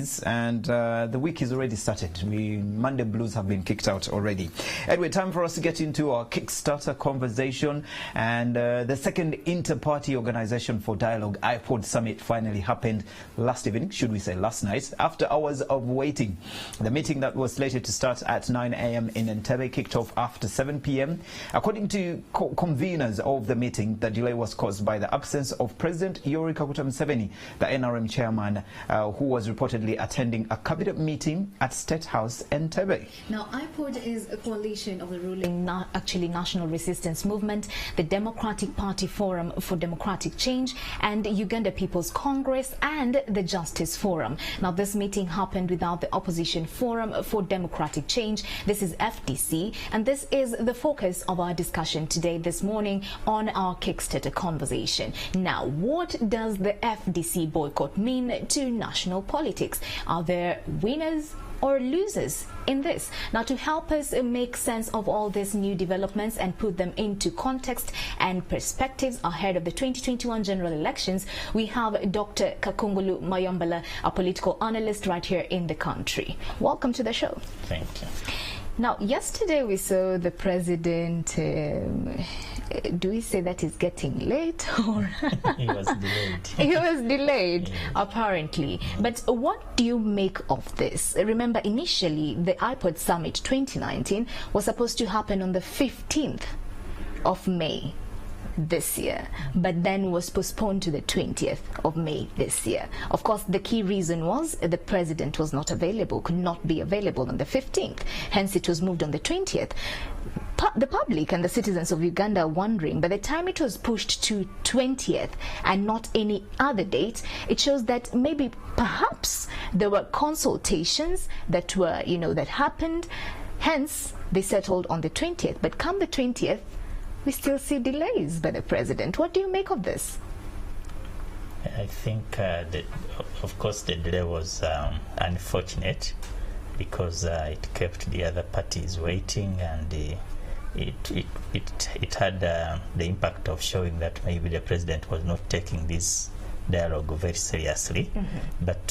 weekends, and the week is already started. Monday blues have been kicked out already. Anyway, time for us to get into our Kickstarter conversation. And the second inter-party organization for dialogue, IPOD Summit, finally happened last evening, should we say last night, after hours of waiting. The meeting that was slated to start at 9 a.m. in Entebbe kicked off after 7 p.m. According to conveners of the meeting, the delay was caused by the absence of President Yoweri Kaguta Museveni, the NRM chairman, who was reportedly attending a cabinet meeting at State House Entebbe. Now, IPOD is a coalition of the ruling National Resistance Movement, the Democratic Party Forum for Democratic Change, and Uganda People's Congress, and the Justice Forum. Now, this meeting happened without the Opposition Forum for Democratic Change. This is FDC, and this is the focus of our discussion today, this morning, on our Kickstarter conversation. Now, what does the FDC boycott mean to national politics? Are there winners or losers in this? Now, to help us make sense of all these new developments and put them into context and perspectives ahead of the 2021 general elections, we have Dr. Kakungulu Mayombala, a political analyst right here in the country. Welcome to the show. Thank you. Now, yesterday we saw the president, do we say that he's getting late? Or He was delayed. He was delayed, apparently. But what do you make of this? Remember, initially, the IPOD Summit 2019 was supposed to happen on the 15th of May this year, but then was postponed to the 20th of May this year. Of course, the key reason was the president was not available, could not be available on the 15th. Hence, it was moved on the 20th. The public and the citizens of Uganda are wondering, by the time it was pushed to 20th and not any other date, it shows that maybe perhaps there were consultations that were, that happened. Hence, they settled on the 20th. But come the 20th, we still see delays by the president. What do you make of this? I think, of course, the delay was unfortunate because it kept the other parties waiting, and it had the impact of showing that maybe the president was not taking this dialogue very seriously. Mm-hmm. But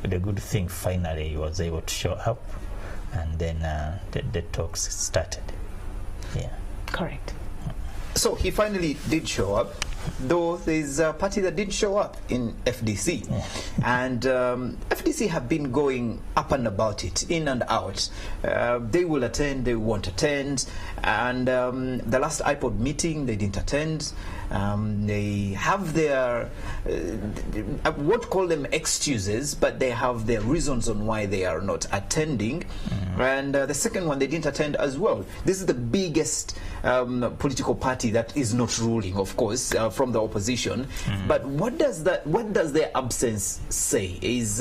the good thing, finally, he was able to show up, and then the talks started. Yeah. Correct. So he finally did show up, though there's a party that didn't show up in FDC. Yeah. And FDC have been going up and about it, in and out. They will attend, they won't attend. And the last IPOD meeting, they didn't attend. They have their, I won't call them excuses, but they have their reasons on why they are not attending. Mm-hmm. And the second one, they didn't attend as well. This is the biggest political party that is not ruling, of course, from the opposition. Mm-hmm. But what does their absence say? Is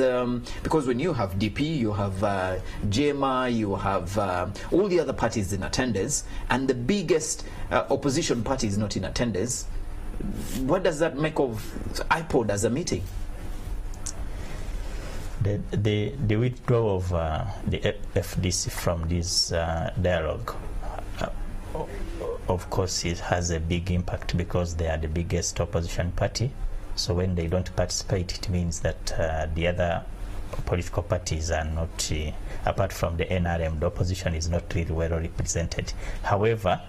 because when you have DP, you have JMA, you have all the other parties in attendance, and the biggest opposition party is not in attendance. What does that make of IPOD as a meeting? The withdrawal of the FDC from this dialogue, of course, it has a big impact because they are the biggest opposition party. So when they don't participate, it means that the other political parties are not, apart from the NRM, the opposition is not really well represented. However,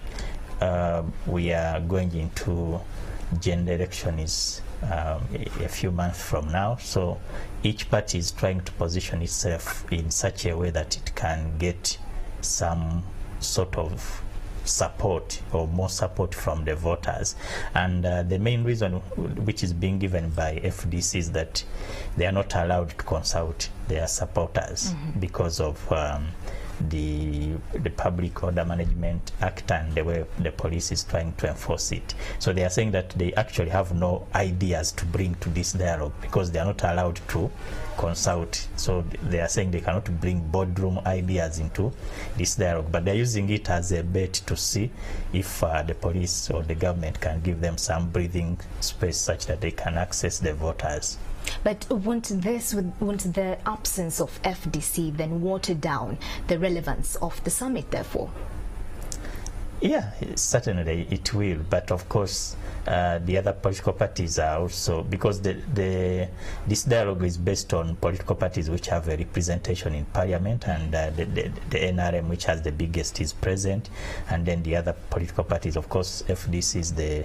we are going into general elections a few months from now, so each party is trying to position itself in such a way that it can get some sort of support or more support from the voters. And the main reason which is being given by FDC is that they are not allowed to consult their supporters. Mm-hmm. Because of the Public Order Management Act and the way the police is trying to enforce it. So they are saying that they actually have no ideas to bring to this dialogue because they are not allowed to consult. So they are saying they cannot bring boardroom ideas into this dialogue, but they're using it as a bait to see if the police or the government can give them some breathing space such that they can access the voters. But won't the absence of FDC then water down the relevance of the summit, therefore? Yeah, certainly it will. But of course, the other political parties are also, because this dialogue is based on political parties which have a representation in parliament, and the NRM, which has the biggest, is present, and then the other political parties, of course, FDC is the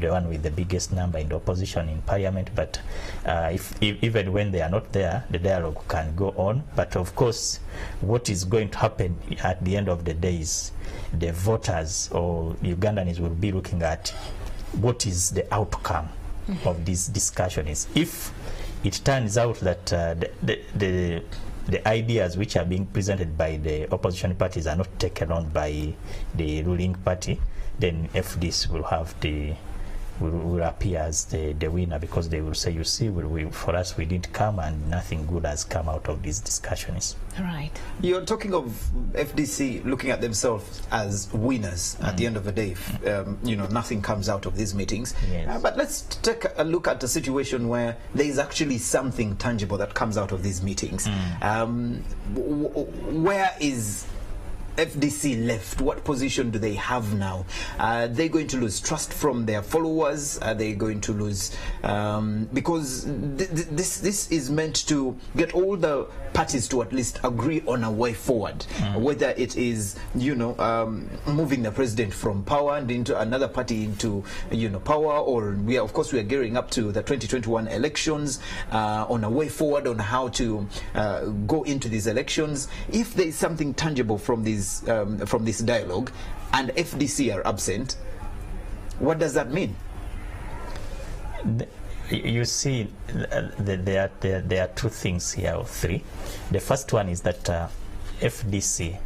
one with the biggest number in the opposition in parliament. But even when they are not there, the dialogue can go on. But of course, what is going to happen at the end of the day is the voters or Ugandans will be looking at what is the outcome of this discussion. Is if it turns out that the ideas which are being presented by the opposition parties are not taken on by the ruling party, then FDC will have will appear as the winner, because they will say, you see, for us we didn't come and nothing good has come out of these discussions. Right. You're talking of FDC looking at themselves as winners at the end of the day. Nothing comes out of these meetings. Yes. But let's take a look at a situation where there is actually something tangible that comes out of these meetings. Where is FDC left? What position do they have now? Are they going to lose trust from their followers? Are they going to lose because this is meant to get all the parties to at least agree on a way forward, whether it is moving the president from power and into another party into power, or we are gearing up to the 2021 elections, on a way forward on how to go into these elections. If there is something tangible from this dialogue and FDC are absent, what does that mean? You see, there are two things here, or three. The first one is that FDC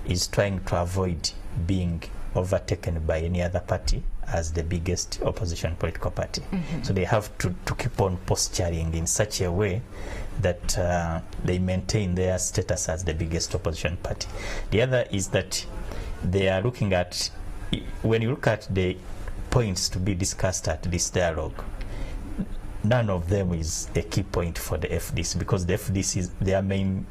is trying to avoid being overtaken by any other party as the biggest opposition political party. So they have to keep on posturing in such a way that they maintain their status as the biggest opposition party. The other is that they are looking at, when you look at the points to be discussed at this dialogue, none of them is a key point for the FDC, because the FDC, their main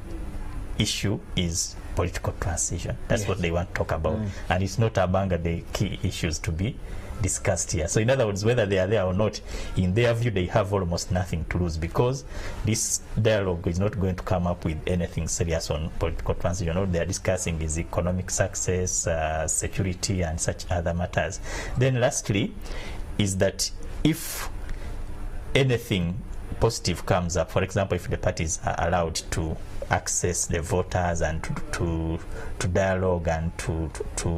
issue is political transition. That's what they want to talk about, and it's not among the key issues to be discussed here. So in other words, whether they are there or not, in their view, they have almost nothing to lose, because this dialogue is not going to come up with anything serious on political transition. All they are discussing is economic success, security, and such other matters. Then lastly is that if anything positive comes up, for example, if the parties are allowed to access the voters and to dialogue and to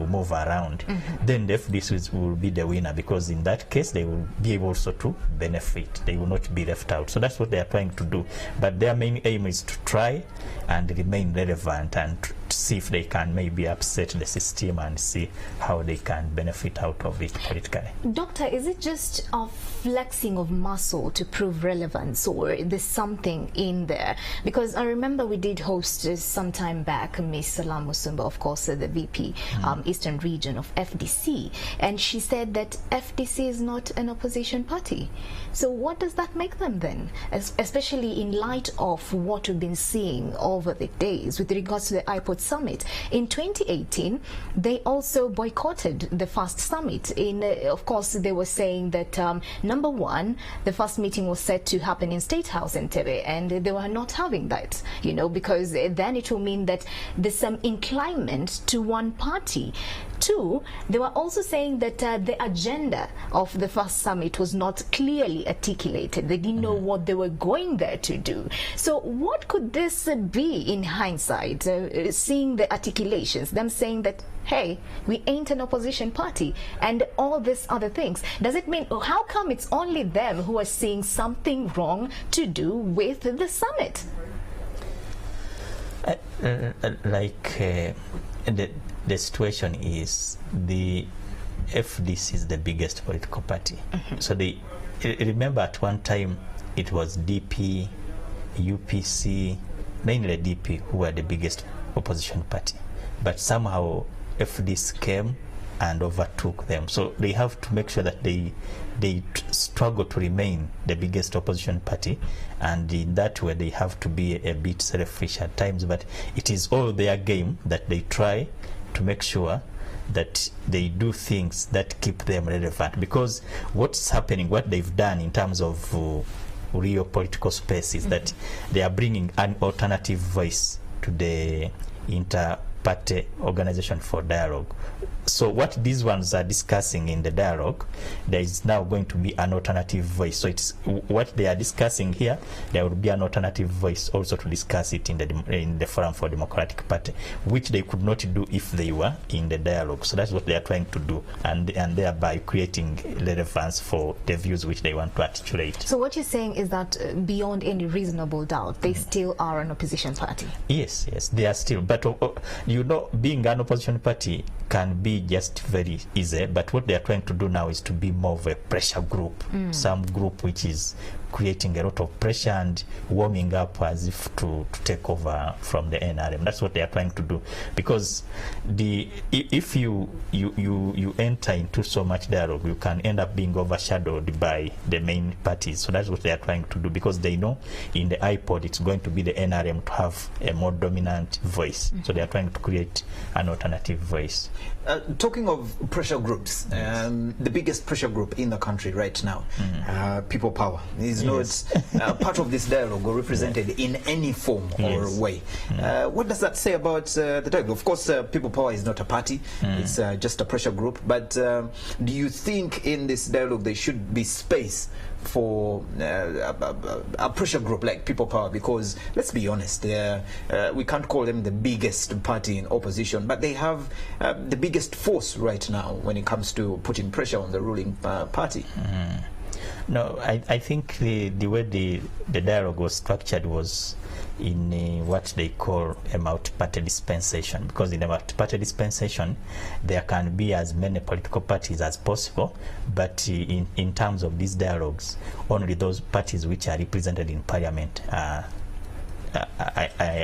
move around, then the FDC will be the winner, because in that case they will be able also to benefit. They will not be left out. So that's what they are trying to do. But their main aim is to try and remain relevant and to see if they can maybe upset the system and see how they can benefit out of it politically. Doctor, is it just a flexing of muscle to prove relevance, or there's something in there? Because I remember we did host some time back Miss Salam Musumba, of course, the VP, Eastern Region of FDC, and she said that FDC is not an opposition party. So what does that make them then, especially in light of what we've been seeing over the days with regards to the IPOD Summit? In 2018, they also boycotted the first summit. Of course, they were saying that number one, the first meeting was set to happen in State House in Entebbe, and they were not having that, because then it will mean that there's some inclination to one party. Two, they were also saying that the agenda of the first summit was not clearly articulated. They didn't know what they were going there to do. So what could this be in hindsight, seeing the articulations, them saying that, hey, we ain't an opposition party, and all these other things? Does it mean, how come it's only them who are seeing something wrong to do with the summit? The situation is the FDC is the biggest political party. So remember at one time it was DP, UPC, mainly DP, who were the biggest opposition party. But somehow FDC came and overtook them. So they have to make sure that they struggle to remain the biggest opposition party, and in that way they have to be a bit selfish at times. But it is all their game that they try to make sure that they do things that keep them relevant, because what's happening, what they've done in terms of real political space is that they are bringing an alternative voice to the inter-party organization for dialogue. So what these ones are discussing in the dialogue, there is now going to be an alternative voice. So it's what they are discussing here, there will be an alternative voice also to discuss it in the Forum for Democratic Party, which they could not do if they were in the dialogue. So that's what they are trying to do, and thereby creating relevance for the views which they want to articulate. So what you're saying is that beyond any reasonable doubt, they still are an opposition party? Yes, they are still. But you know, being an opposition party can be just very easy, but what they are trying to do now is to be more of a pressure group, some group which is creating a lot of pressure and warming up as if to take over from the NRM. That's what they are trying to do, because if you enter into so much dialogue, you can end up being overshadowed by the main parties. So that's what they are trying to do, because they know in the IPOD it's going to be the NRM to have a more dominant voice. So they are trying to create an alternative voice. Talking of pressure groups, the biggest pressure group in the country right now, People Power, is not part of this dialogue or represented in any form or way. What does that say about the dialogue? Of course, People Power is not a party, it's just a pressure group, but do you think in this dialogue there should be space for a pressure group like People Power? Because let's be honest, we can't call them the biggest party in opposition, but they have the biggest force right now when it comes to putting pressure on the ruling party. No, I think the way the dialogue was structured was in what they call a multi-party dispensation, because in a multi-party dispensation there can be as many political parties as possible, but in terms of these dialogues, only those parties which are represented in parliament are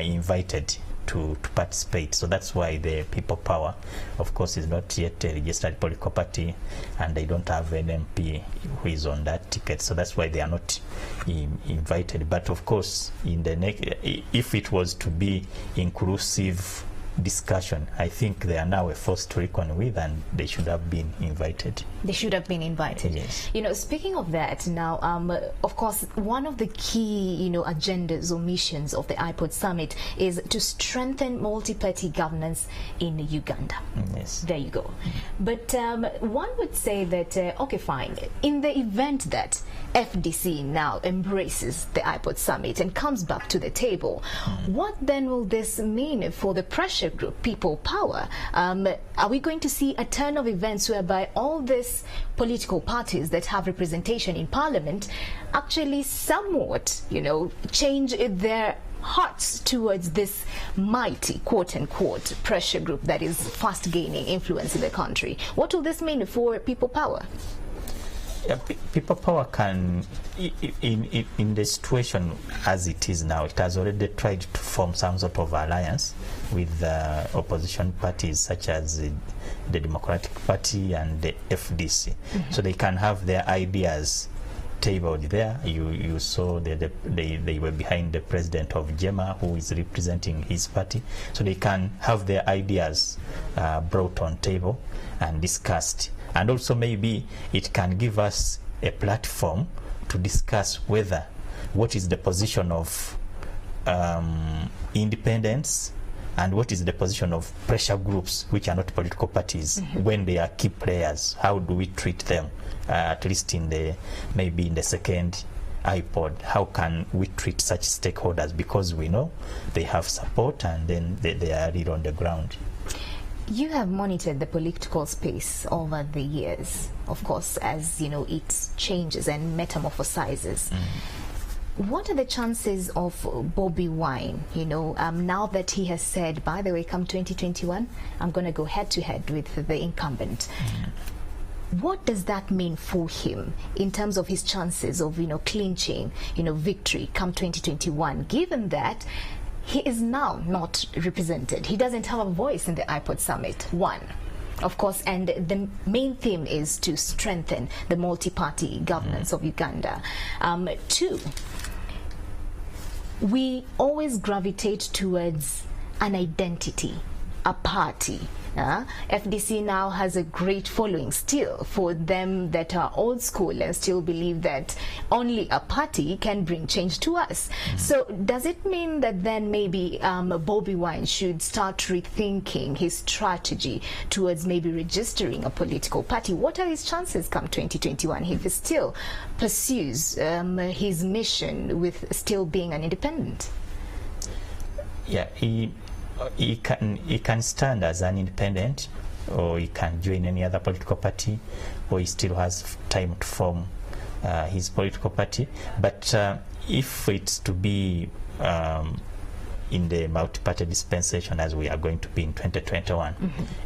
invited to participate. So that's why the People Power, of course, is not yet a registered political party, and they don't have an MP who is on that ticket. So that's why they are not invited. But of course, in the next, if it was to be inclusive discussion, I think they are now a force to reckon with, and they should have been invited. They should have been invited. Yes. You know, speaking of that, now, of course, one of the key, agendas or missions of the IPOD Summit is to strengthen multi-party governance in Uganda. Yes. There you go. But one would say that, okay, fine, in the event that FDC now embraces the IPOD Summit and comes back to the table, what then will this mean for the pressure group, People Power? Are we going to see a turn of events whereby all these political parties that have representation in parliament actually somewhat, change their hearts towards this mighty, quote-unquote, pressure group that is fast gaining influence in the country? What will this mean for People Power? Yeah, People Power can, in the situation as it is now, it has already tried to form some sort of alliance with opposition parties such as the Democratic Party and the FDC. So they can have their ideas tabled there. You saw they were behind the president of Jema, who is representing his party. So they can have their ideas brought on table and discussed. And also maybe it can give us a platform to discuss what is the position of independents and what is the position of pressure groups which are not political parties when they are key players. How do we treat them, at least maybe in the second IPOD? How can we treat such stakeholders, because we know they have support and then they are real on the ground. You have monitored the political space over the years, of course, as it changes and metamorphosizes. What are the chances of Bobby Wine, now that he has said, by the way, come 2021, I'm going to go head-to-head with the incumbent? What does that mean for him in terms of his chances of, clinching, victory come 2021, given that he is now not represented? He doesn't have a voice in the IPOD Summit, one. Of course, and the main theme is to strengthen the multi-party governance of Uganda. Two, we always gravitate towards an identity, a party, FDC now has a great following still for them that are old school and still believe that only a party can bring change to us. So does it mean that then maybe Bobi Wine should start rethinking his strategy towards maybe registering a political party? What are his chances come 2021 if he still pursues his mission with still being an independent? Yeah, he can stand as an independent, or he can join any other political party, or he still has time to form his political party. But if it's to be in the multi-party dispensation as we are going to be in 2021,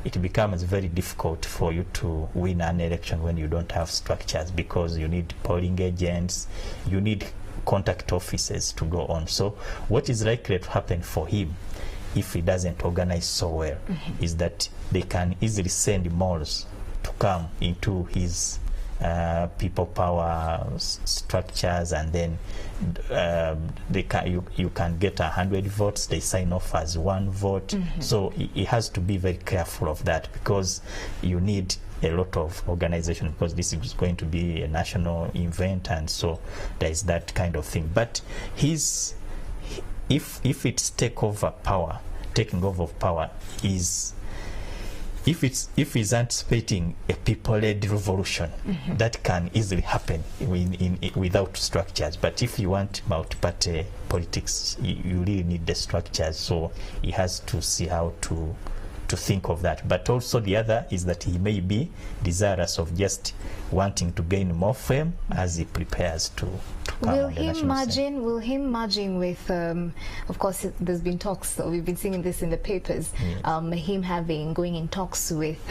it becomes very difficult for you to win an election when you don't have structures, because you need polling agents, you need contact offices to go on. So what is likely to happen for him if he doesn't organize so well is that they can easily send moles to come into his people power structures, and then you can get 100 votes, they sign off as 1 vote. So he has to be very careful of that, because you need a lot of organization, because this is going to be a national event, and so there is that kind of thing. But if it's taking over of power is, if he's anticipating a people-led revolution, that can easily happen without structures. But if you want multi-party politics, you really need the structures. So he has to see how to think of that. But also the other is that he may be desirous of just wanting to gain more fame as he prepares to come Will on the he national scene. Will him merging with, of course, there's been talks, so we've been seeing this in the papers, him going in talks with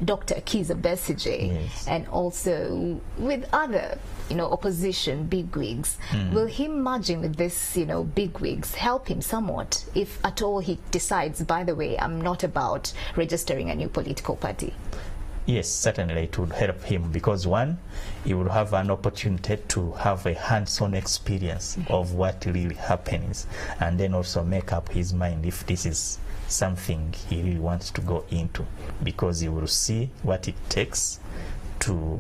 Dr. Kizza Besigye, and also with other, opposition bigwigs. Will him merging with this, bigwigs help him somewhat, if at all he decides, by the way, I'm not about registering a new political party? Yes, certainly it would help him, because one, he will have an opportunity to have a hands-on experience of what really happens, and then also make up his mind if this is something he really wants to go into, because he will see what it takes to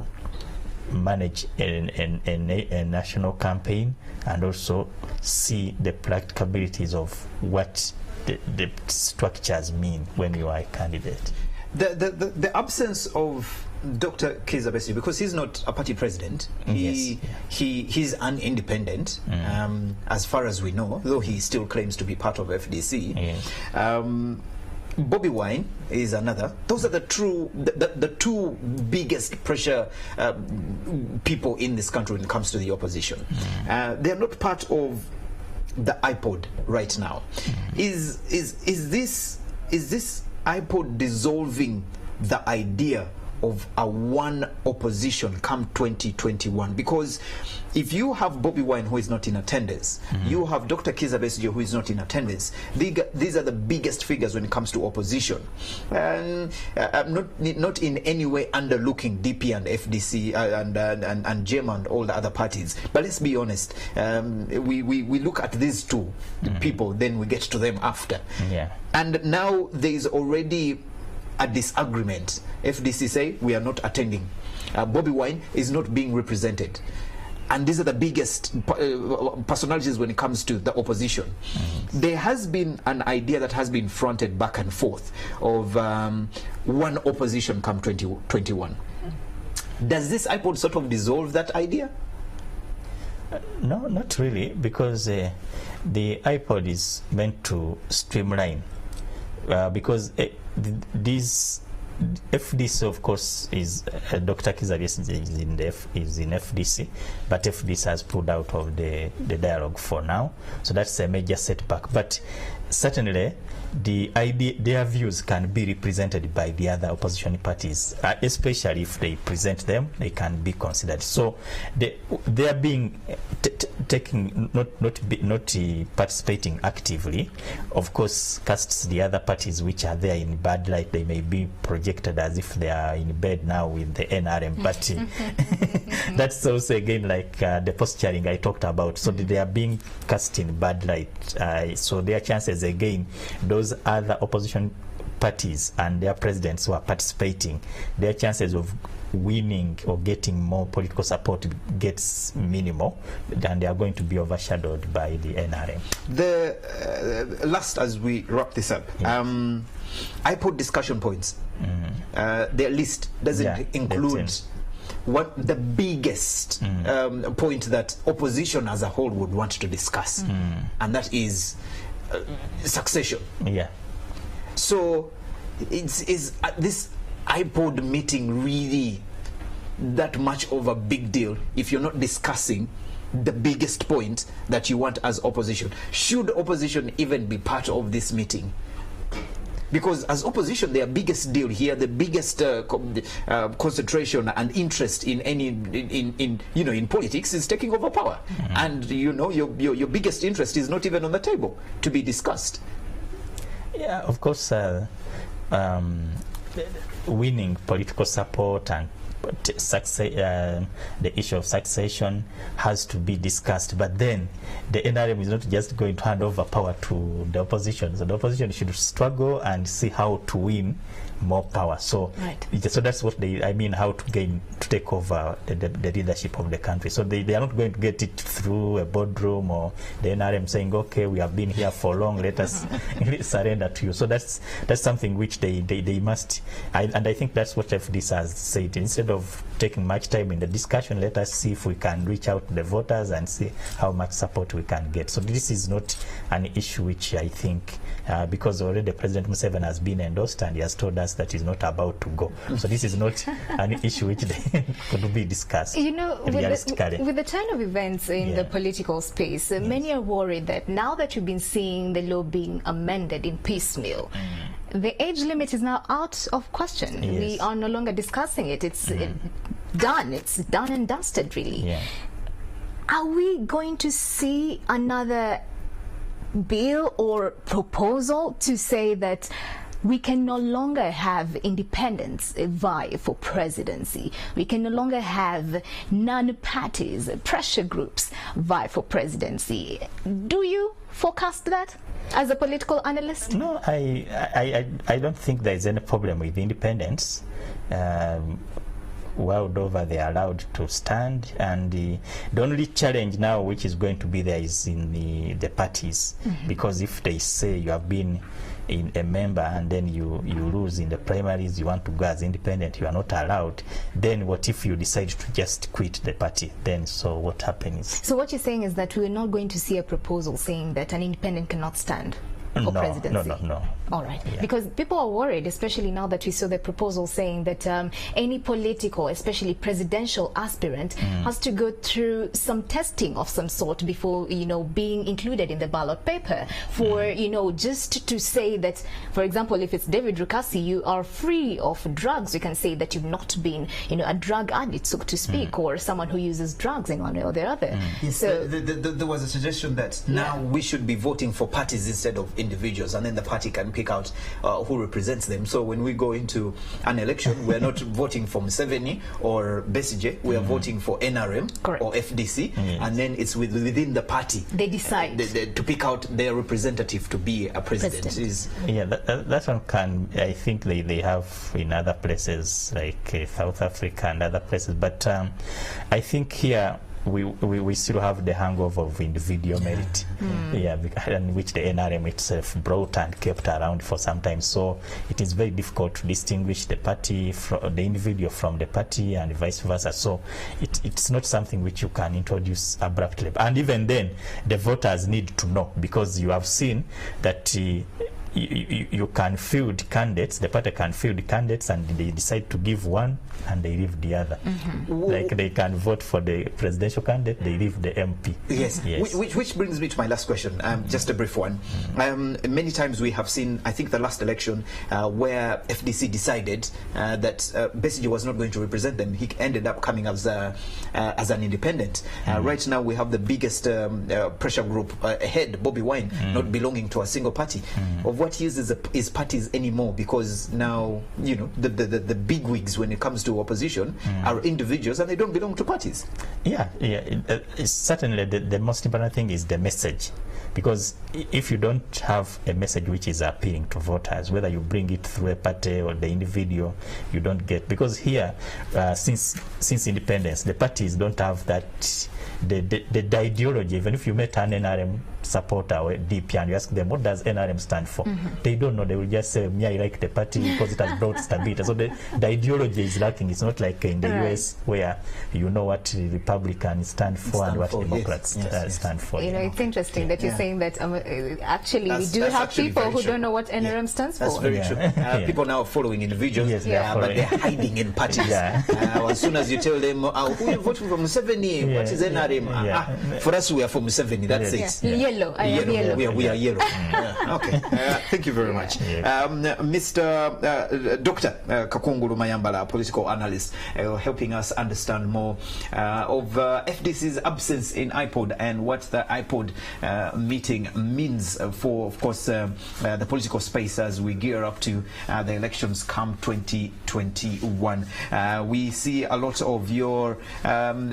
manage a national campaign, and also see the practicabilities of what the structures mean when you are a candidate. The absence of Dr. Kizza Besigye, because he's not a party president, he's an independent, as far as we know, though he still claims to be part of FDC. Bobi Wine is another. Those are the two biggest pressure people in this country when it comes to the opposition. They're not part of the IPOD right now. Is this IPOD dissolving the idea of a one opposition come 2021? Because if you have Bobi Wine who is not in attendance, you have Dr. Kizza Besigye who is not in attendance, these are the biggest figures when it comes to opposition. And not in any way underlooking DP and FDC and JEM and all the other parties. But let's be honest, we look at these two people, then we get to them after. And now there is already a disagreement. FDC say we are not attending. Bobi Wine is not being represented. And these are the biggest personalities when it comes to the opposition. There has been an idea that has been fronted back and forth of one opposition come 2021. Does this IPOD sort of dissolve that idea? No, not really, because the IPOD is meant to streamline. Because this FDC, of course, is Dr. Kizza Besigye is in FDC, but FDC has pulled out of the dialogue for now, so that's a major setback. But certainly, their views can be represented by the other opposition parties, especially if they present them, they can be considered. So they are being taking not participating actively. Of course, casts the other parties which are there in bad light. They may be projected as if they are in bed now with the NRM party. That's also again like the posturing I talked about. So they are being cast in bad light. So their chances again, those other opposition parties and their presidents who are participating, their chances of winning or getting more political support gets minimal, and they are going to be overshadowed by the NRM. The last, as we wrap this up, IPOD discussion points. Their list doesn't include what the biggest point that opposition as a whole would want to discuss, and that is succession. So is this IPOD meeting really that much of a big deal if you're not discussing the biggest point that you want as opposition? Should opposition even be part of this meeting? Because as opposition, their biggest deal here, the biggest concentration and interest in any in politics is taking over power, and your biggest interest is not even on the table to be discussed. Yeah, of course, winning political support and the issue of succession has to be discussed, but then the NRM is not just going to hand over power to the opposition. So the opposition should struggle and see how to win more power. So, so that's what how to take over the leadership of the country. So they are not going to get it through a boardroom or the NRM saying, okay, we have been here for long, let us surrender to you. So that's something which they must, and I think that's what FDC has said. Instead of taking much time in the discussion, let us see if we can reach out to the voters and see how much support we can get. So this is not an issue which I think, because already President Museveni has been endorsed and he has told us that he's not about to go. So this is not an issue which could be discussed. With the turn of events in the political space, many are worried that now that you've been seeing the law being amended in piecemeal, the age limit is now out of question. We are no longer discussing it. It's done. It's done and dusted, really. Are we going to see another bill or proposal to say that we can no longer have independents vie for presidency? We can no longer have non-parties, pressure groups vie for presidency. Do you forecast that as a political analyst? No, I don't think there is any problem with independents. World over, they are allowed to stand, and the only challenge now which is going to be there is in the parties, because if they say you have been in a member and then you lose in the primaries, you want to go as independent, you are not allowed, then what if you decide to just quit the party? Then so what happens? So what you're saying is that we're not going to see a proposal saying that an independent cannot stand for presidency? No. All right. Because people are worried, especially now that we saw the proposal saying that any political, especially presidential aspirant, has to go through some testing of some sort before, being included in the ballot paper for, just to say that, for example, if it's David Rukasi, you are free of drugs, you can say that you've not been, a drug addict, so to speak, or someone who uses drugs in one way or the other. Yes, so there was a suggestion that now we should be voting for parties instead of individuals, and then the party can pick out who represents them. So when we go into an election, we're not voting for Museveni or Besigye, we are voting for NRM or FDC, and then it's within the party they decide to pick out their representative to be a president. That one can, I think they have in other places like South Africa and other places, but I think here we still have the hangover of individual merit, and which the NRM itself brought and kept around for some time. So it is very difficult to distinguish the party from the individual from the party, and vice versa. So it's not something which you can introduce abruptly. And even then, the voters need to know, because you have seen that you can field candidates, the party can field candidates, and they decide to give one and they leave the other. Like they can vote for the presidential candidate, they leave the MP. Yes. Which brings me to my last question, just a brief one. Many times we have seen, I think the last election, where FDC decided that Besigye was not going to represent them. He ended up coming as an independent. Right now we have the biggest pressure group ahead, Bobby Wine, not belonging to a single party. Of what use is parties anymore, because now the big wigs when it comes to opposition are individuals and they don't belong to parties. Certainly the most important thing is the message. because if you don't have a message which is appealing to voters, whether you bring it through a party or the individual, you don't get, because here since independence, the parties don't have that the ideology. Even if you met an NRM supporter or a DP and you ask them, what does NRM stand for? They don't know. They will just say, I like the party because it has brought stability. So the ideology is lacking. It's not like in the US where you know what the Republicans stand for and what Democrats stand for. You know, it's interesting that you're saying that actually we do have people who don't know what NRM stands for. That's very true. People now are following individuals, but they're hiding in parties. As soon as you tell them, who you voting for Museveni, what is NRM? For us, we are for Museveni, that's it. Yellow. We are yellow. Okay. Thank you very much. Mr. Dr. Kakungulu Mayambala, political analyst, helping us understand more of FDC's absence in IPOD and what the IPOD meeting means for, of course, the political space as we gear up to the elections come 2021. We see a lot of your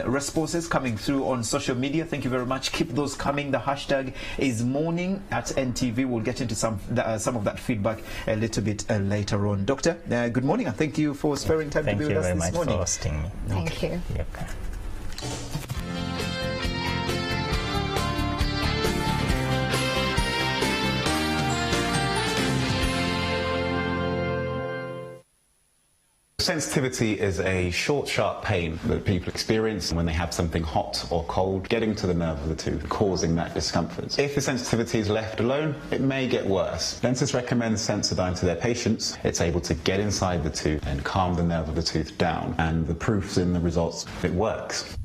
responses coming through on social media. Thank you very much. Keep those coming. The hashtag is morning at NTV. We'll get into some of that feedback a little bit later on. Doctor, good morning and thank you for sparing time to be with us this morning. Thank you very much for hosting me. Thank you. Yep. Sensitivity is a short, sharp pain that people experience when they have something hot or cold getting to the nerve of the tooth, causing that discomfort. If the sensitivity is left alone, it may get worse. Dentists recommend Sensodyne to their patients. It's able to get inside the tooth and calm the nerve of the tooth down, and the proof's in the results. It works.